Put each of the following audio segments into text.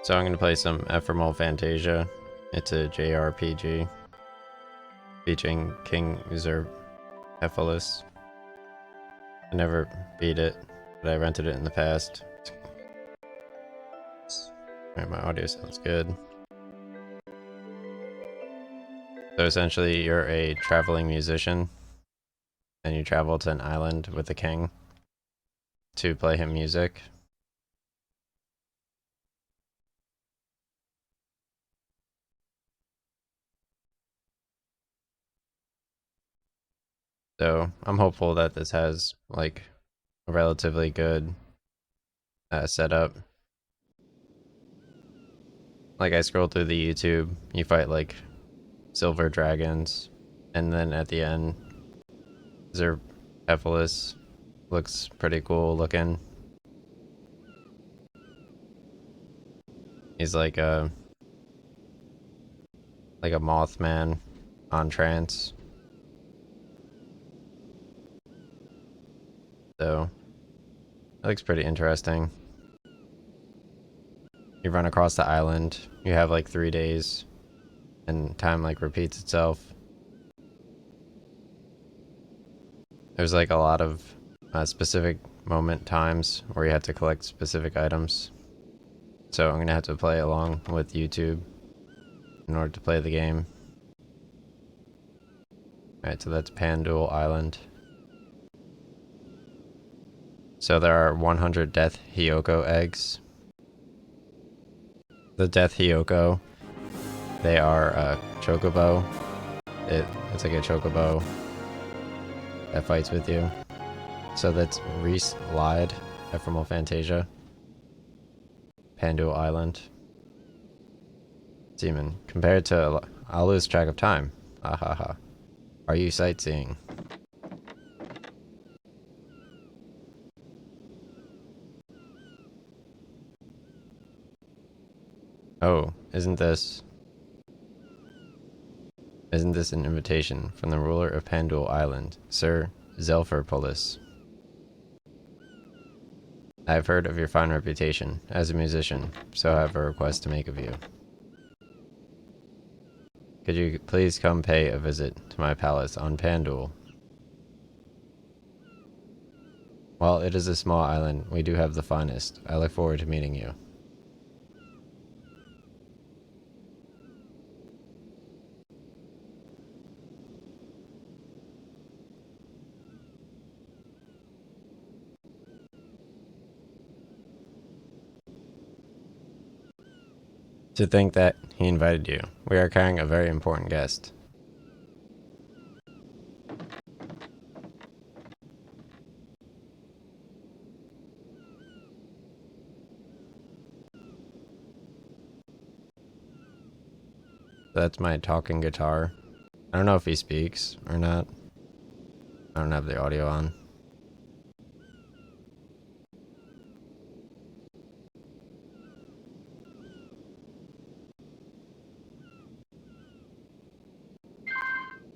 So I'm going to play some Ephemeral Fantasia. It's a JRPG featuring King Xelpherpolis. I never beat it, but I rented it in the past. Alright, my audio sounds good. So essentially you're a traveling musician and you travel to an island with the king to play him music. So I'm hopeful that this has like a relatively good setup. Like I scrolled through the YouTube, you fight like silver dragons, and then at the end, Xelpherpolis looks pretty cool looking. He's like a Mothman on trance. So that looks pretty interesting. You run across the island. You have like 3 days, and time like repeats itself. There's like a lot of specific moment times where you have to collect specific items. So I'm gonna have to play along with YouTube in order to play the game. Alright, so that's Pandual Island. So there are 100 Death Hiyoko eggs. The Death Hiyoko, they are Chocobo. It's like a Chocobo that fights with you. So that's Reese lied, Ephemeral Fantasia, Pandual Island. Demon. Compared to... I'll lose track of time. Ha ha ha. Are you sightseeing? Oh, isn't this an invitation from the ruler of Pandual Island, Sir Xelpherpolis? I have heard of your fine reputation as a musician, so I have a request to make of you. Could you please come pay a visit to my palace on Pandual? While it is a small island, we do have the finest. I look forward to meeting you. To think that he invited you. We are carrying a very important guest. That's my talking guitar. I don't know if he speaks or not. I don't have the audio on.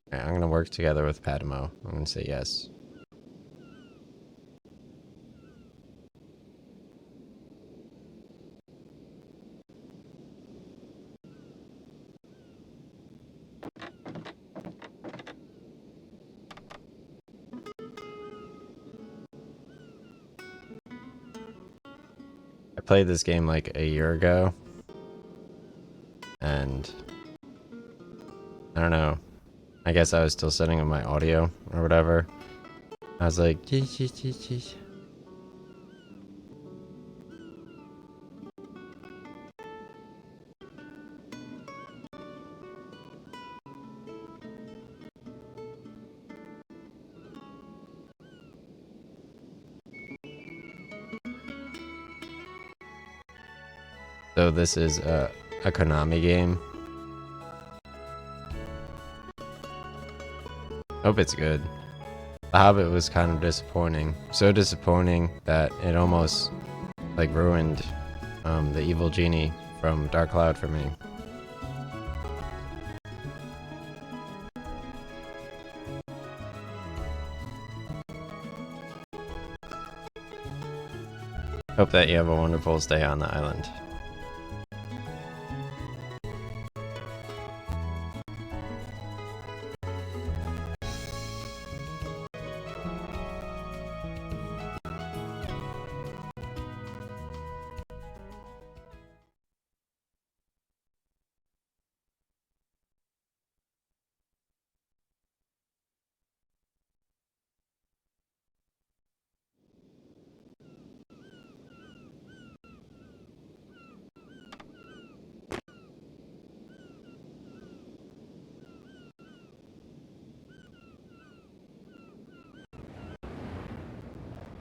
Okay, I'm gonna work together with Padmo. I'm gonna say yes. I played this game like a year ago, and I don't know. I guess I was still setting up my audio or whatever. I was like, geez, geez, geez, geez. So this is a Konami game. Hope it's good. The Hobbit was kind of disappointing. So disappointing that it almost like ruined the evil genie from Dark Cloud for me. Hope that you have a wonderful stay on the island.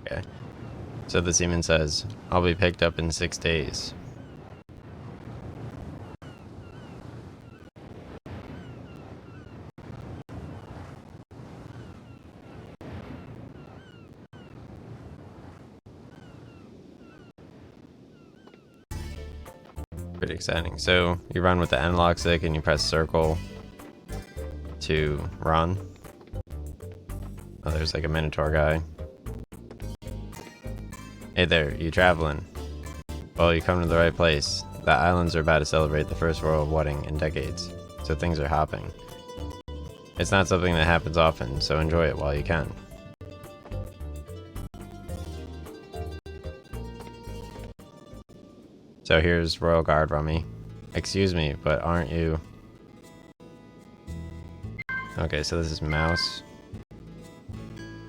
Okay. So the seaman says, I'll be picked up in 6 days. Pretty exciting. So you run with the analog stick and you press circle to run. Oh, there's like a Minotaur guy. Hey there, you traveling? Well, you come to the right place. The islands are about to celebrate the first royal wedding in decades, so things are hopping. It's not something that happens often, so enjoy it while you can. So here's Royal Guard Rummy. Excuse me, but aren't you... Okay, so this is Mouse.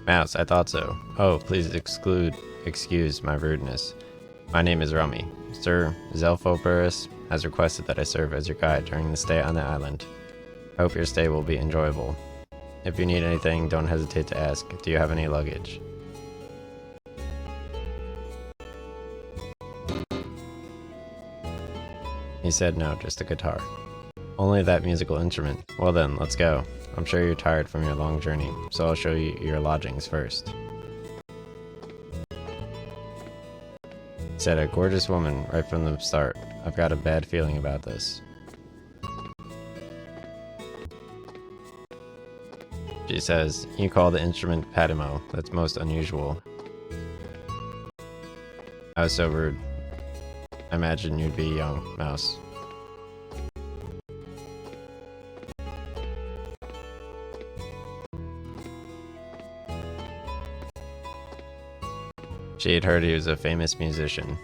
Mouse, I thought so. Oh, please excuse my rudeness. My name is Rummy. Sir Xelpherpolis has requested that I serve as your guide during the stay on the island. I hope your stay will be enjoyable. If you need anything, don't hesitate to ask. Do you have any luggage? He said no, just a guitar. Only that musical instrument. Well then, let's go. I'm sure you're tired from your long journey, so I'll show you your lodgings first. Said a gorgeous woman right from the start. I've got a bad feeling about this. She says, you call the instrument Patimo. That's most unusual. I was so rude. I imagine you'd be young, Mouse. She had heard he was a famous musician.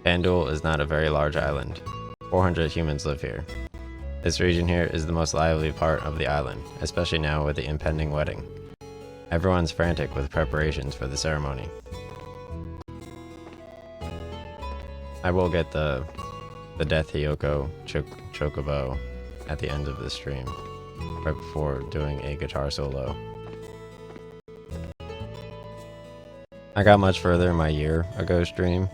Pandul is not a very large island. 400 humans live here. This region here is the most lively part of the island, especially now with the impending wedding. Everyone's frantic with preparations for the ceremony. I will get the Death Hiyoko Chocobo at the end of the stream, right before doing a guitar solo. I got much further in my year ago stream.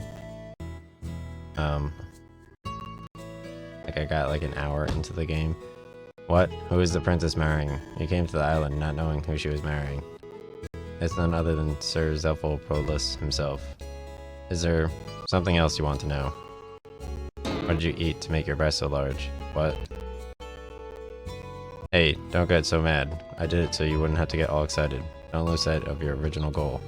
Like I got like an hour into the game. What? Who is the princess marrying? You came to the island not knowing who she was marrying. It's none other than Sir Xelpherpolis himself. Is there something else you want to know? What did you eat to make your breast so large? What? Hey, don't get so mad. I did it so you wouldn't have to get all excited. Don't lose sight of your original goal.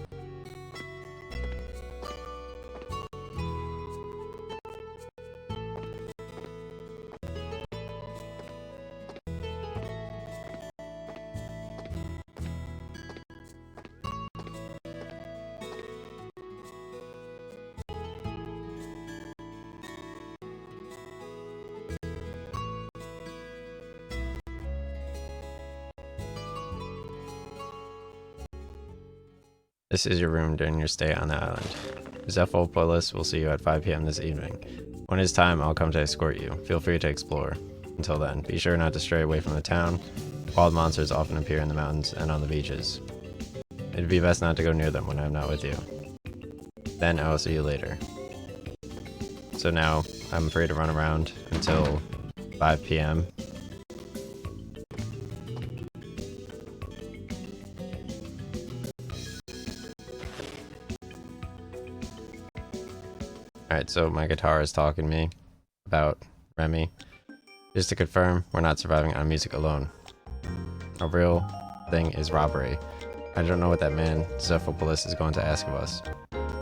This is your room during your stay on the island. Xelpherpolis will see you at 5 p.m. this evening. When it's time, I'll come to escort you. Feel free to explore. Until then, be sure not to stray away from the town. Wild monsters often appear in the mountains and on the beaches. It'd be best not to go near them when I'm not with you. Then I will see you later. So now, I'm free to run around until 5 p.m. Alright, so my guitar is talking to me about Remy. Just to confirm, we're not surviving on music alone. A real thing is robbery. I don't know what that man, Xelpherpolis, is going to ask of us.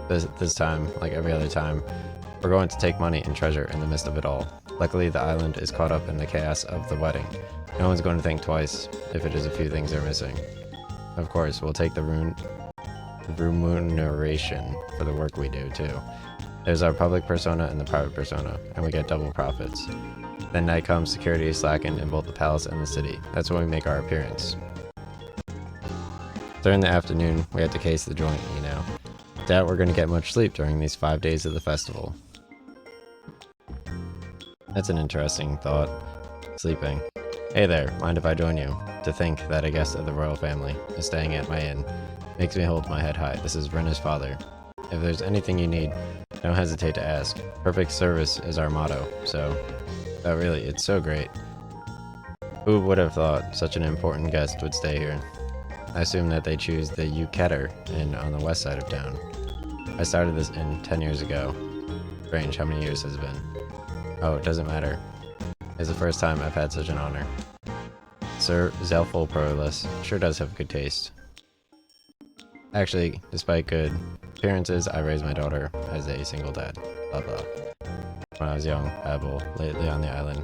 This time, like every other time, we're going to take money and treasure in the midst of it all. Luckily, the island is caught up in the chaos of the wedding. No one's going to think twice if it is a few things they're missing. Of course, we'll take the remuneration for the work we do, too. There's our public persona and the private persona, and we get double profits. Then night comes, security is slackened in both the palace and the city. That's when we make our appearance. During the afternoon, we had to case the joint, you know. Doubt we're gonna get much sleep during these 5 days of the festival. That's an interesting thought. Sleeping. Hey there, mind if I join you? To think that a guest of the royal family is staying at my inn makes me hold my head high. This is Renna's father. If there's anything you need, don't hesitate to ask. Perfect service is our motto, so... Oh really, it's so great. Who would have thought such an important guest would stay here? I assume that they choose the Yuketter Inn on the west side of town. I started this inn 10 years ago. Strange, how many years has it been? Oh, it doesn't matter. It's the first time I've had such an honor. Sir Xelpherpolis sure does have good taste. Actually, despite good appearances, I raised my daughter as a single dad. Blah blah. When I was young, babble, lately on the island,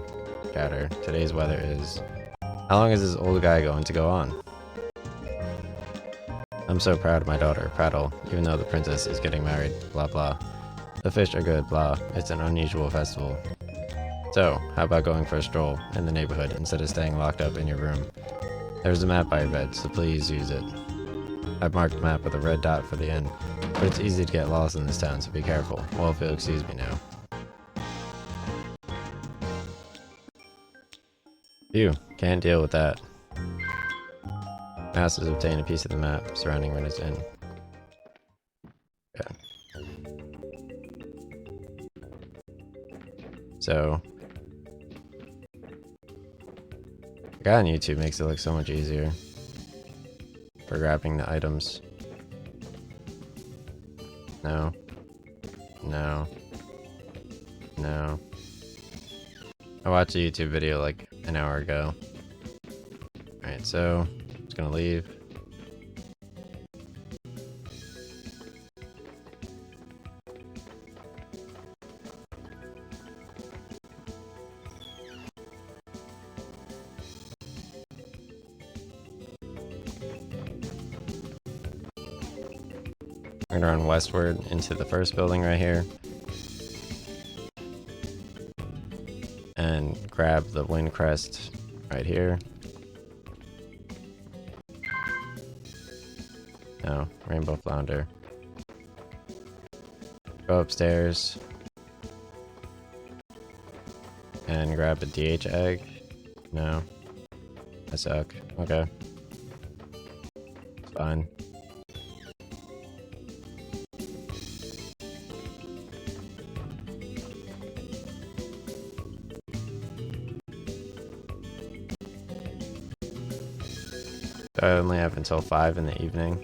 chatter. Today's weather is... How long is this old guy going to go on? I'm so proud of my daughter, prattle, even though the princess is getting married, blah blah. The fish are good, blah. It's an unusual festival. So, how about going for a stroll in the neighborhood instead of staying locked up in your room? There's a map by your bed, so please use it. I've marked the map with a red dot for the inn, but it's easy to get lost in this town, so be careful. Well, if you'll excuse me now. Phew, can't deal with that. Masters obtain a piece of the map surrounding Renna's inn. Okay. So, the guy on YouTube makes it look so much easier for grabbing the items. No. No. No. I watched a YouTube video like an hour ago. Alright, so I'm just gonna leave. I'm gonna run westward into the first building right here. And grab the wind crest right here. No, rainbow flounder. Go upstairs. And grab a DH egg. No. I suck. Okay. It's fine. I only have until 5 in the evening.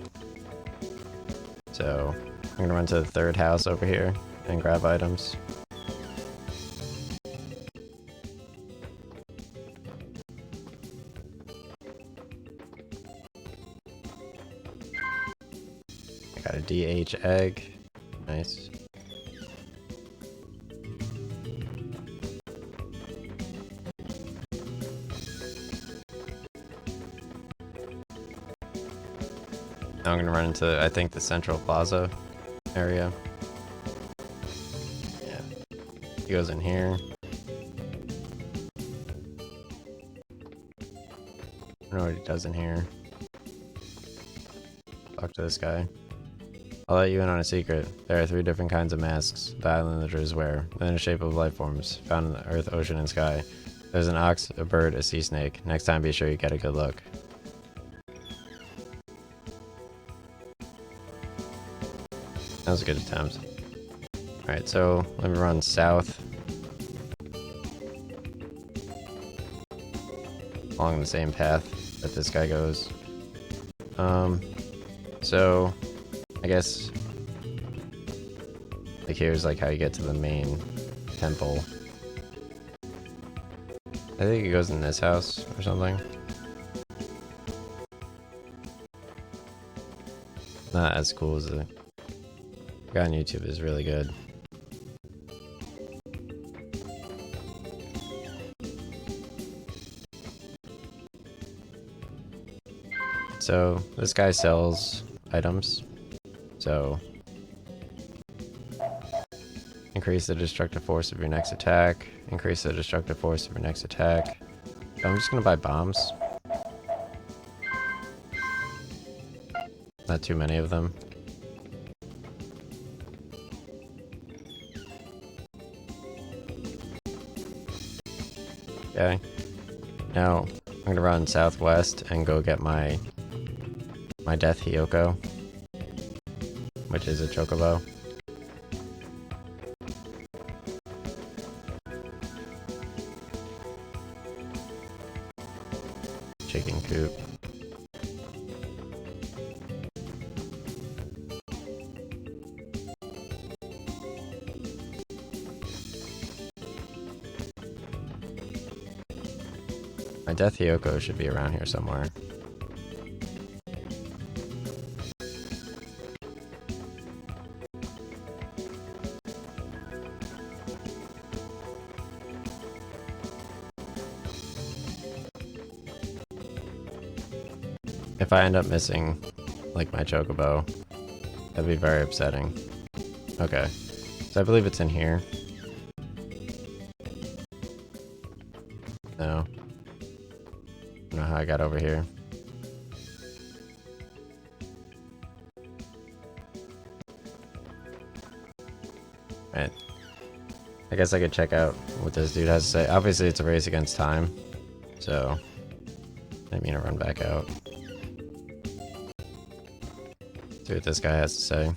So I'm gonna run to the third house over here and grab items. I got a DH egg. Nice. Now I'm gonna run into, I think, the Central Plaza area. Yeah. He goes in here. I don't know what he does in here. Talk to this guy. I'll let you in on a secret. There are 3 different kinds of masks the islanders wear, in the shape of life forms, found in the earth, ocean, and sky. There's an ox, a bird, a sea snake. Next time be sure you get a good look. That was a good attempt. Alright, so let me run south. Along the same path that this guy goes. So I guess like here's like how you get to the main temple. I think it goes in this house or something. Not as cool as the guy on YouTube is really good. So this guy sells items. So increase the destructive force of your next attack. Increase the destructive force of your next attack. So I'm just gonna buy bombs. Not too many of them. Okay. Now I'm gonna run southwest and go get my death Hiyoko, which is a Chocobo. Chicken coop. My death Hiyoko should be around here somewhere. If I end up missing, like, my Chocobo, that'd be very upsetting. Okay, so I believe it's in here. No. I don't know how I got over here. Right. I guess I could check out what this dude has to say. Obviously, it's a race against time, so I didn't mean to run back out. See what this guy has to say.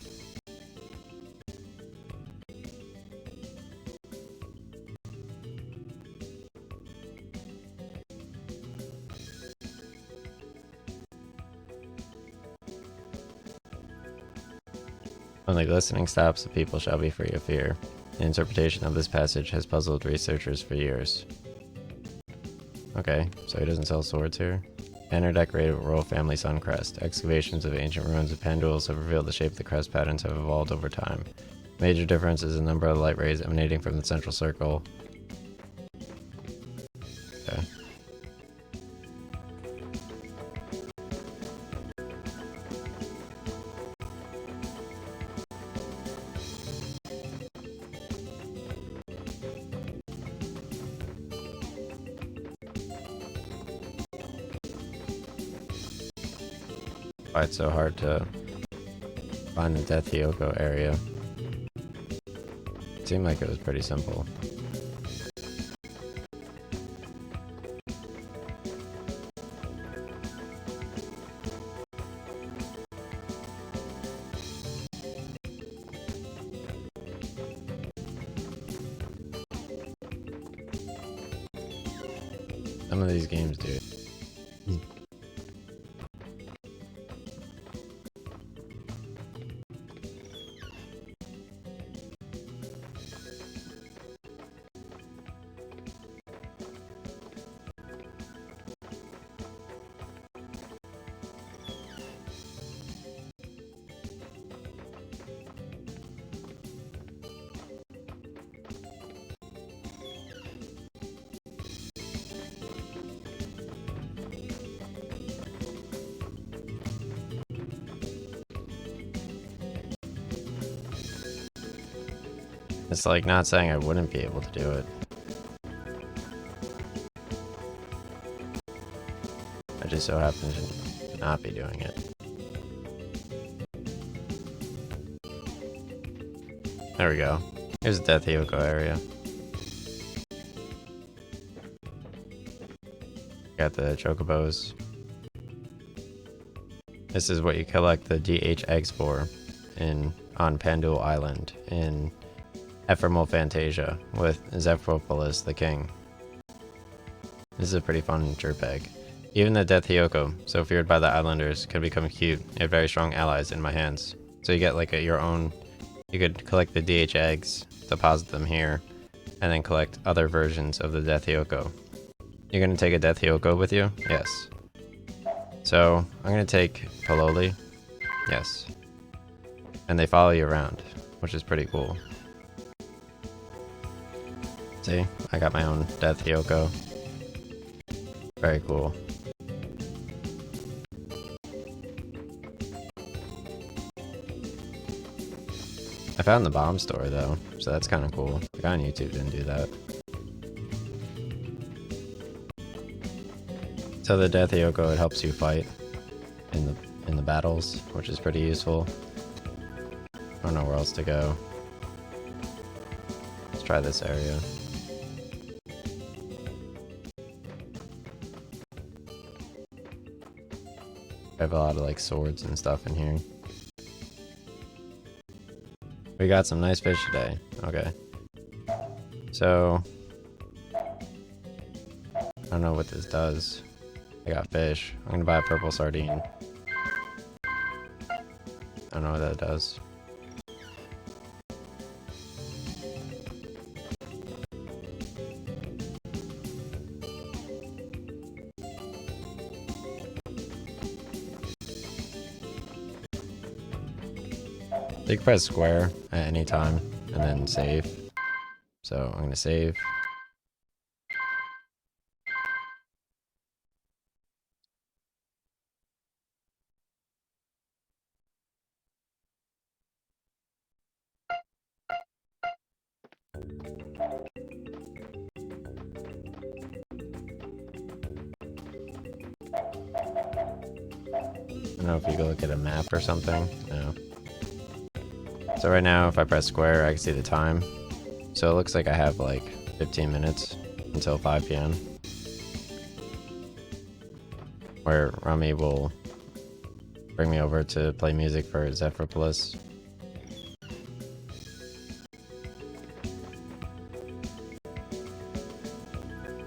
When the glistening stops, the people shall be free of fear. The interpretation of this passage has puzzled researchers for years. Okay, so he doesn't sell swords here. Banner decorated with royal family sun crest. Excavations of ancient ruins of pandules have revealed the shape of the crest patterns have evolved over time. Major difference is the number of light rays emanating from the central circle. Okay. Why it's so hard to find the Death Hiyoko area. It seemed like it was pretty simple. Some of these games do it. It's like not saying I wouldn't be able to do it. I just so happen to not be doing it. There we go. Here's the Death Hiyoko area. Got the Chocobos. This is what you collect the DH eggs for on Pandul Island in Ephemeral Fantasia with Xelpherpolis the king. This is a pretty fun chirp egg. Even the Death Hiyoko, so feared by the islanders, can become cute and very strong allies in my hands. So you get like your own, you could collect the DH eggs, deposit them here, and then collect other versions of the Death Hiyoko. You're gonna take a Death Hiyoko with you? Yes. So I'm gonna take Pololi. Yes. And they follow you around, which is pretty cool. See, I got my own Death Hiyoko. Very cool. I found the bomb store though, so that's kind of cool. The guy on YouTube didn't do that. So the Death Hiyoko, it helps you fight in the battles, which is pretty useful. I don't know where else to go. Let's try this area. I have a lot of like swords and stuff in here. We got some nice fish today. Okay. So I don't know what this does. I got fish. I'm gonna buy a purple sardine. I don't know what that does. You can press square at any time and then save. So I'm gonna save. I don't know if you can look at a map or something. No. So right now, if I press square, I can see the time. So it looks like I have like 15 minutes until 5 p.m. where Rami will bring me over to play music for Xelpherpolis.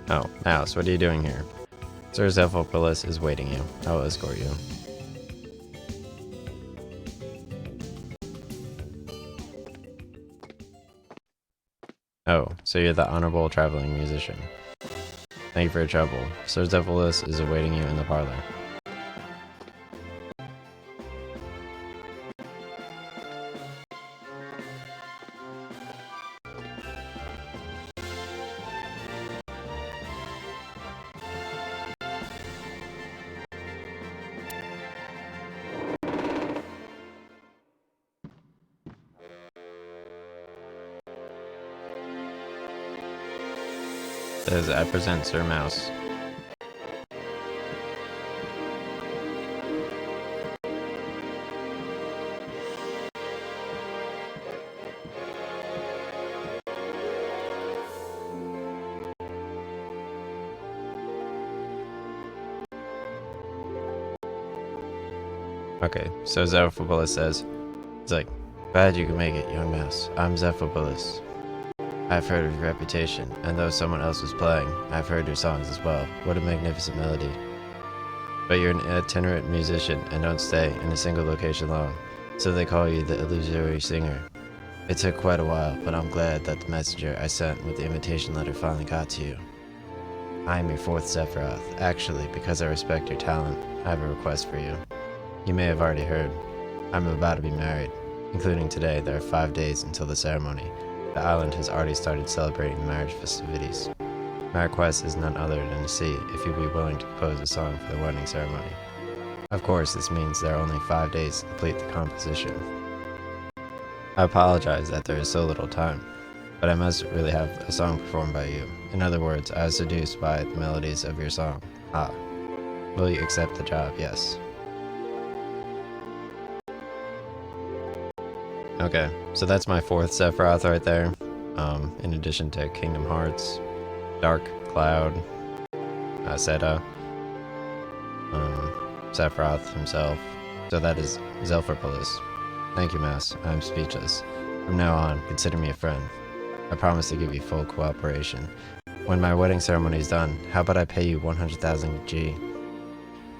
Oh, Mouse, what are you doing here? Sir Xelpherpolis is waiting you. I will escort you. Oh, so you're the honorable traveling musician. Thank you for your trouble. Sir Xelpherpolis is awaiting you in the parlor. Says, I present Sir Mouse. Okay, so Xelpherpolis says, it's like, glad you can make it, young mouse. I'm Xelpherpolis. I've heard of your reputation, and though someone else was playing, I've heard your songs as well. What a magnificent melody. But you're an itinerant musician and don't stay in a single location long, so they call you the illusory singer. It took quite a while, but I'm glad that the messenger I sent with the invitation letter finally got to you. I am your fourth Sephiroth. Actually, because I respect your talent, I have a request for you. You may have already heard. I'm about to be married. Including today, there are 5 days until the ceremony. The island has already started celebrating the marriage festivities. My request is none other than to see if you'd be willing to compose a song for the wedding ceremony. Of course, this means there are only 5 days to complete the composition. I apologize that there is so little time, but I must really have a song performed by you. In other words, I was seduced by the melodies of your song. Ah. Will you accept the job? Yes. Okay, so that's my fourth Sephiroth right there. In addition to Kingdom Hearts, Dark Cloud, Seda, Sephiroth himself. So that is Xelpherpolis. Thank you, Mouse. I'm speechless. From now on, consider me a friend. I promise to give you full cooperation. When my wedding ceremony is done, how about I pay you 100,000 G?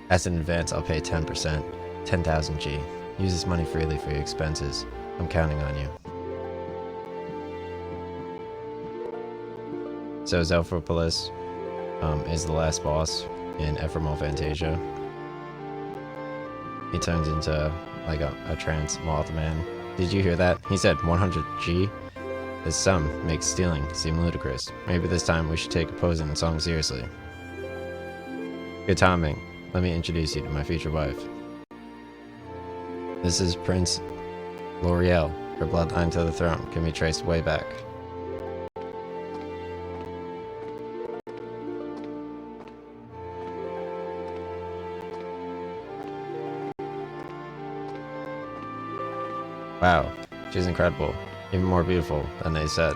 As an advance, I'll pay 10%, 10,000 G. Use this money freely for your expenses. I'm counting on you. So Xelpherpolis is the last boss in Ephemeral Fantasia. He turns into like a trans Mothman. Did you hear that? He said 100 G? This sum makes stealing seem ludicrous. Maybe this time we should take opposing song seriously. Good timing. Let me introduce you to my future wife. This is Prince L'Oreal. Her bloodline to the throne can be traced way back. Wow, she's incredible. Even more beautiful than they said.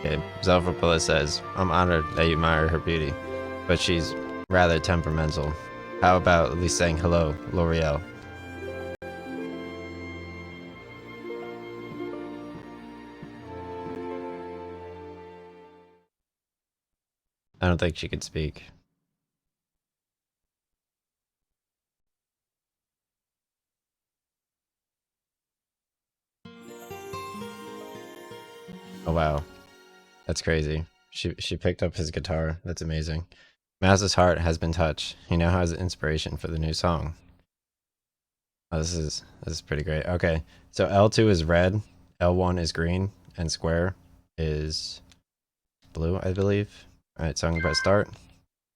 Okay, Xelpherpolis says, I'm honored that you admire her beauty, but she's rather temperamental. How about at least saying hello, L'Oreal? I don't think she could speak. Oh wow, that's crazy. She picked up his guitar. That's amazing. Mouse's heart has been touched. He now has inspiration for the new song. Oh, this is pretty great. Okay, so L2 is red, L1 is green, and square is blue, I believe. All right, so I'm gonna press start.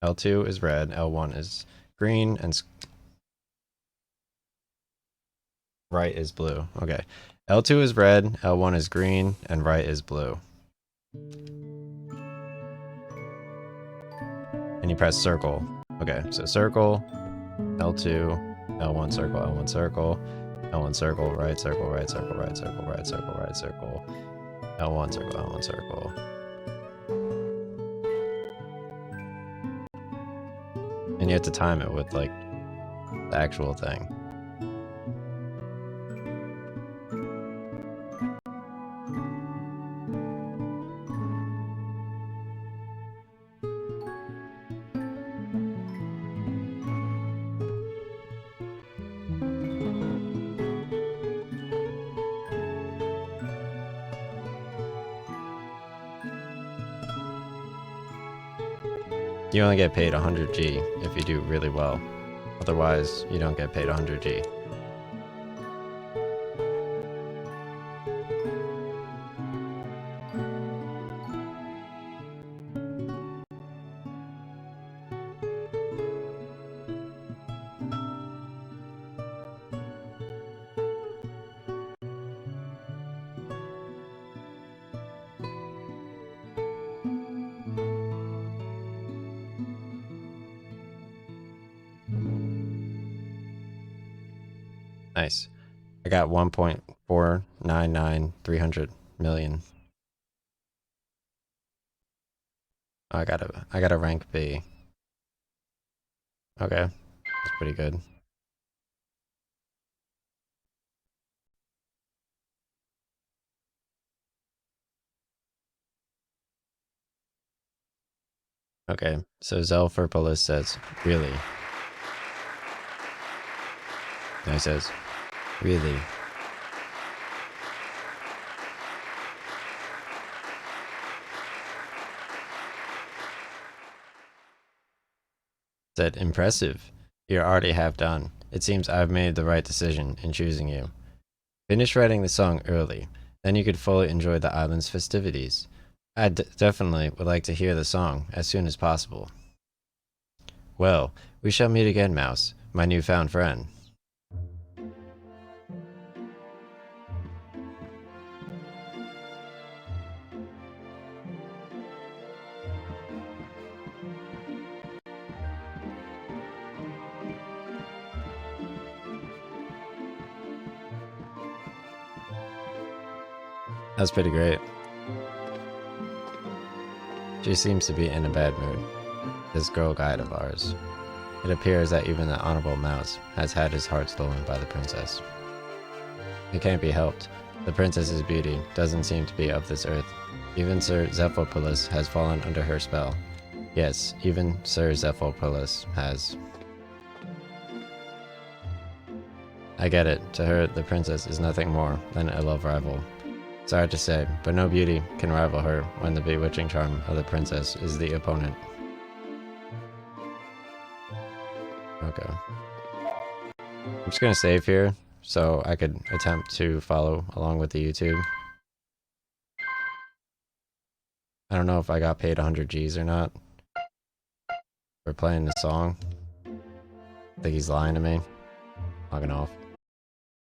L2 is red, L1 is green, and right is blue. Okay, L2 is red, L1 is green, and right is blue. And you press circle. Okay, so circle, L2, L1 circle, L1 circle, L1 circle, right circle, right circle, right circle, right circle, right circle, L1 circle, L1 circle. And you have to time it with like the actual thing. You only get paid 100G if you do really well. Otherwise, you don't get paid 100G. Nice. I got 1.499300 million. Oh, I got a rank B. Okay, that's pretty good. Okay, so Xelpherpolis says, really? And he says, really? Said, impressive. You're already half done. It seems I've made the right decision in choosing you. Finish writing the song early, then you could fully enjoy the island's festivities. I definitely would like to hear the song as soon as possible. Well, we shall meet again, Mouse, my newfound friend. That's pretty great. She seems to be in a bad mood. This girl guide of ours. It appears that even the Honorable Mouse has had his heart stolen by the princess. It can't be helped. The princess's beauty doesn't seem to be of this earth. Even Sir Xelpherpolis has fallen under her spell. Yes, even Sir Xelpherpolis has. I get it. To her, the princess is nothing more than a love rival. Sorry to say, but no beauty can rival her when the bewitching charm of the princess is the opponent. Okay. I'm just gonna save here. so I could attempt to follow along with the YouTube. I don't know if I got paid 100 G's or not for playing the song. I think he's lying to me. Logging off.